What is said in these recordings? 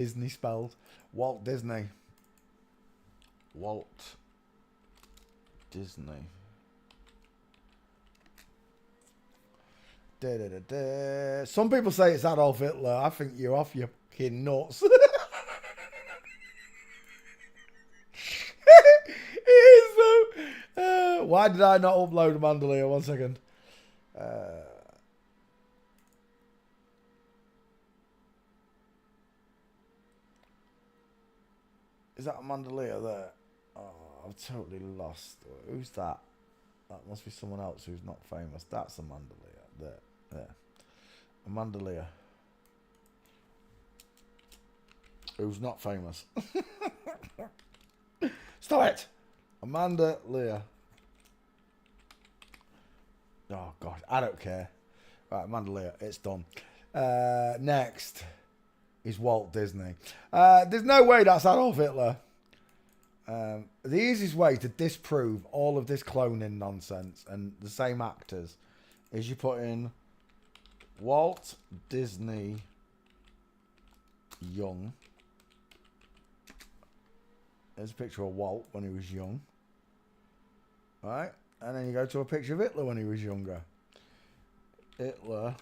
Disney spelled. Walt Disney. Walt Disney. Da, da, da, da. Some people say it's Adolf Hitler. I think you're off your fucking nuts. It is though. Why did I not upload Mandalay? 1 second. Is that a Mandalay there? Oh, I've totally lost. Who's that? That must be someone else who's not famous. That's a Mandalay. There. A Mandalay. Who's not famous. Stop it! Amanda Lear. Oh, God. I don't care. Right, Amanda Lear. It's done. Next is Walt Disney. There's no way that's Adolf Hitler. The easiest way to disprove all of this cloning nonsense and the same actors is you put in Walt Disney young. There's a picture of Walt when he was young. Right? And then you go to a picture of Hitler when he was younger. Hitler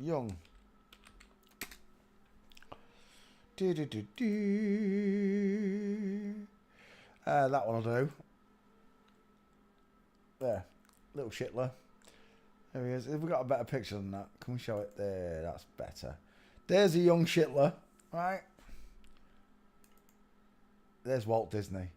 young. That one will do. There. Little Shitler. There he is. If we got a better picture than that, can we show it there? That's better. There's a young Shitler. Right? There's Walt Disney.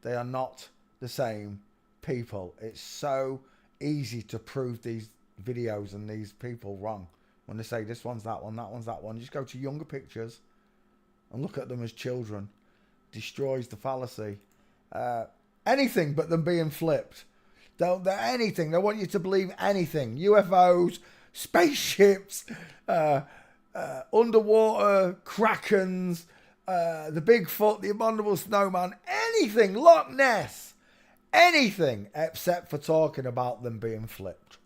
They are not the same people. It's so easy to prove these videos and these people wrong. When they say this one's that one, that one's that one. You just go to younger pictures and look at them as children. Destroys the fallacy. Anything but them being flipped. They're anything. They want you to believe anything. UFOs, spaceships, underwater krakens, the Bigfoot, the abominable snowman, anything, Loch Ness, anything except for talking about them being flipped.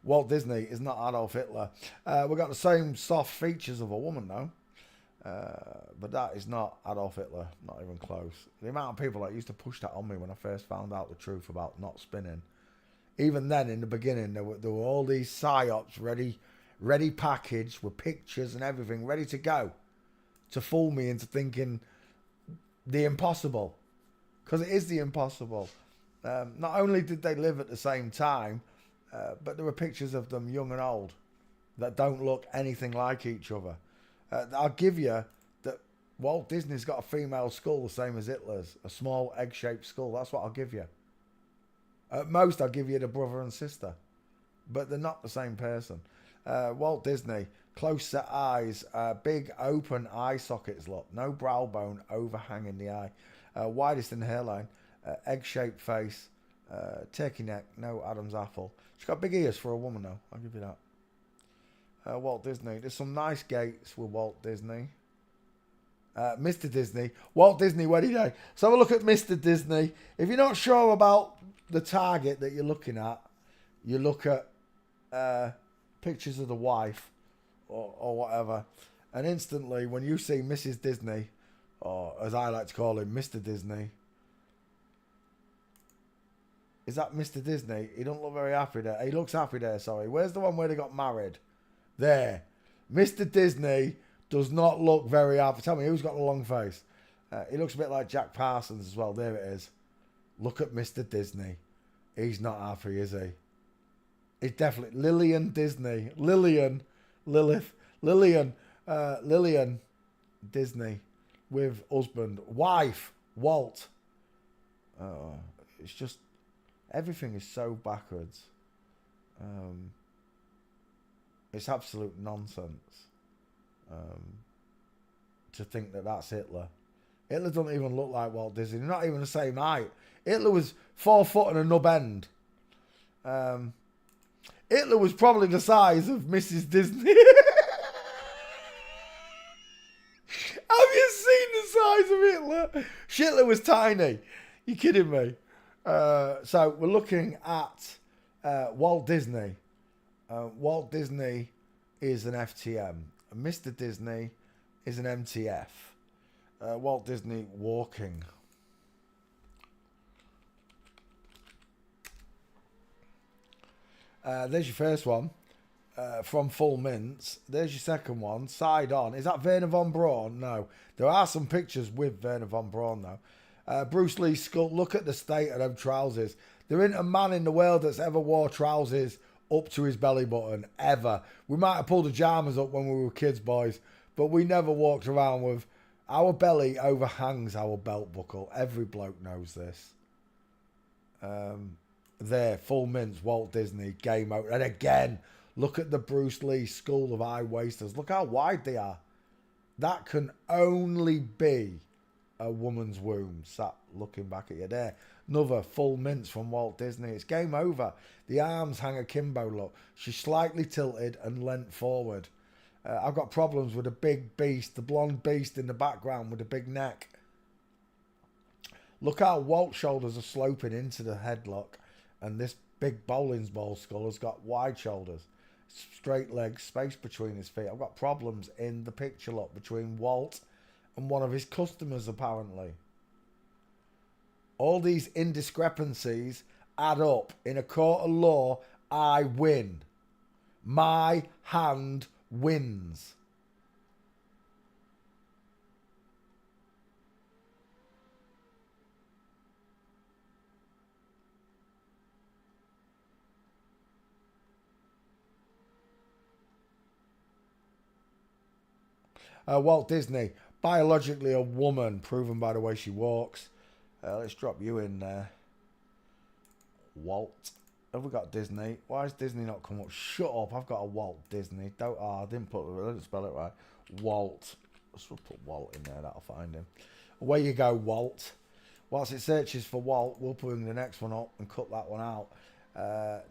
Walt Disney is not Adolf Hitler. We've got the same soft features of a woman though. But that is not Adolf Hitler, not even close. The amount of people that used to push that on me when I first found out the truth about not spinning. Even then, in the beginning, there were all these psyops ready packaged with pictures and everything ready to go to fool me into thinking the impossible. Because it is the impossible. Not only did they live at the same time, but there were pictures of them young and old that don't look anything like each other. I'll give you that Walt Disney's got a female skull the same as Hitler's. A small egg-shaped skull. That's what I'll give you. At most, I'll give you the brother and sister. But they're not the same person. Walt Disney, close set eyes, big open eye sockets, look. No brow bone overhanging the eye. Widest in the hairline. Egg-shaped face. Turkey neck. No Adam's apple. She's got big ears for a woman, though. I'll give you that. Walt Disney. There's some nice gates with Walt Disney. Mr. Disney. Walt Disney wedding day. So have a look at Mr. Disney. If you're not sure about the target that you're looking at, you look at pictures of the wife or whatever. And instantly, when you see Mrs. Disney, or as I like to call him, Mr. Disney. Is that Mr. Disney? He don't look very happy there. He looks happy there, sorry. Where's the one where they got married? There. Mr. Disney does not look very happy. Tell me, who's got the long face? He looks a bit like Jack Parsons as well. There it is. Look at Mr. Disney. He's not happy, is he? It's definitely Lillian Disney. Lillian Disney with husband. Wife, Walt. It's just, everything is so backwards. It's absolute nonsense to think that that's Hitler. Hitler doesn't even look like Walt Disney. They're not even the same height. Hitler was 4 foot and a nub end. Hitler was probably the size of Mrs. Disney. Have you seen the size of Hitler? Hitler was tiny. You kidding me? So we're looking at Walt Disney. Walt Disney is an FTM. Mr. Disney is an MTF. Walt Disney walking. There's your first one from Full Mints. There's your second one. Side on. Is that Werner von Braun? No. There are some pictures with Werner von Braun, though. Bruce Lee's skull. Look at the state of them trousers. There ain't a man in the world that's ever wore trousers up to his belly button, ever. We might have pulled the jammers up when we were kids, boys, but we never walked around with... Our belly overhangs our belt buckle. Every bloke knows this. There, Full Mints, Walt Disney, game out. And again, look at the Bruce Lee school of high waisters. Look how wide they are. That can only be a woman's womb. Sat looking back at you there. Another Full Mints from Walt Disney. It's game over. The arms hang akimbo, look. She's slightly tilted and leant forward. I've got problems with a big beast, the blonde beast in the background with a big neck. Look how Walt's shoulders are sloping into the headlock, and this big bowling ball skull has got wide shoulders, straight legs, space between his feet. I've got problems in the picture look between Walt and one of his customers, apparently. All these indiscrepancies add up. In a court of law, I win. My hand wins. Walt Disney, biologically a woman, proven by the way she walks. Let's drop you in there. Walt. Have we got Disney? Why has Disney not come up? Shut up, I've got a Walt Disney. I didn't spell it right. Walt. Let's put Walt in there, that'll find him. Away you go, Walt. Whilst it searches for Walt, we'll bring the next one up and cut that one out.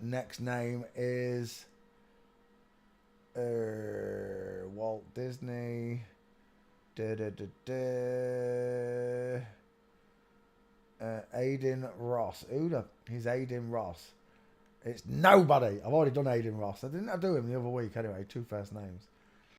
Next name is Walt Disney. Aiden Ross. He's Aiden Ross. It's nobody. I've already done Aiden Ross. I didn't do him the other week anyway. 2 first names.